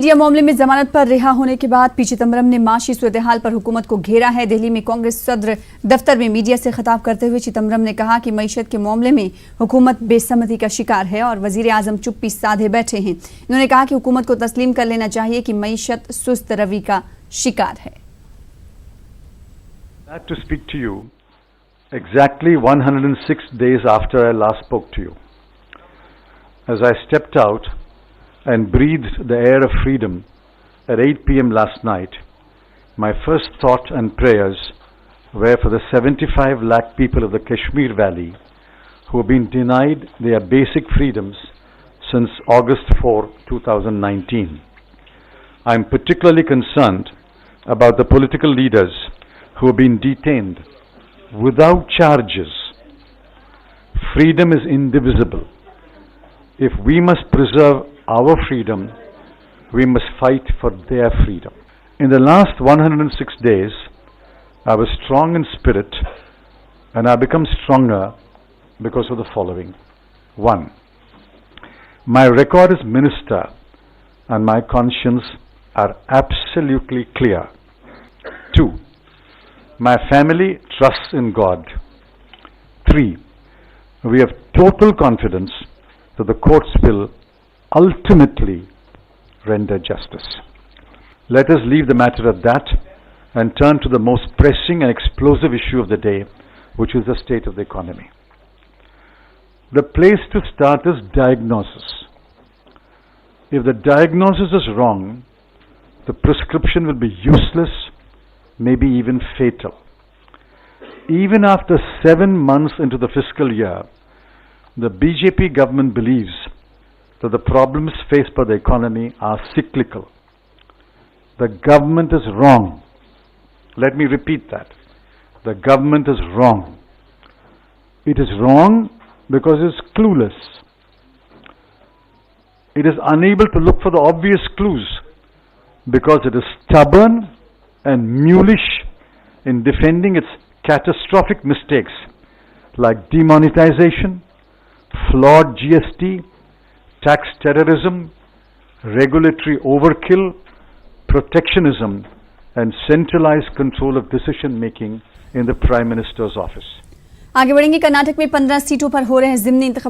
Media मामले में जमानत पर रिहा होने के बाद पी चिदम्बरम ने माशी सूरत-ए-हाल पर हुकूमत को घेरा है। दिल्ली में कांग्रेस सदर दफ्तर में मीडिया से खिताब करते हुए चिदम्बरम ने कहा कि मईशत के मामले में हुकूमत बेसमझी का शिकार है और वजीर आजम चुप्पी साधे बैठे हैं। उन्होंने कहा कि हुकूमत को तस्लीम कर लेना चाहिए कि मईशत सुस्त रवि का शिकार है। To speak to you exactly 106 days after I last spoke to you, as I stepped out and breathed the air of freedom at 8 p.m. last night, my first thought and prayers were for the 75 lakh people of the Kashmir Valley who have been denied their basic freedoms since August 4, 2019. I am particularly concerned about the political leaders who have been detained without charges. Freedom is indivisible. If we must preserve our freedom, we must fight for their freedom. In the last 106 days, I was strong in spirit, and I become stronger because of the following. 1. My record as minister and my conscience are absolutely clear. 2. My family trusts in God. 3. We have total confidence that the courts will ultimately render justice. Let us leave the matter at that and turn to the most pressing and explosive issue of the day, which is the state of the economy. The place to start is diagnosis. If the diagnosis is wrong, the prescription will be useless, maybe even fatal. Even after 7 months into the fiscal year, the BJP government believes that the problems faced by the economy are cyclical. The government is wrong. Let me repeat that. The government is wrong. It is wrong because it is clueless. It is unable to look for the obvious clues because it is stubborn and mulish in defending its catastrophic mistakes like demonetization, flawed GST, tax terrorism, regulatory overkill, protectionism, and centralized control of decision making in the Prime Minister's office. आगे बढ़ेंगे। कर्नाटक में 15 सीटों पर हो रहे हैं ज़िमनी इंतखाबात।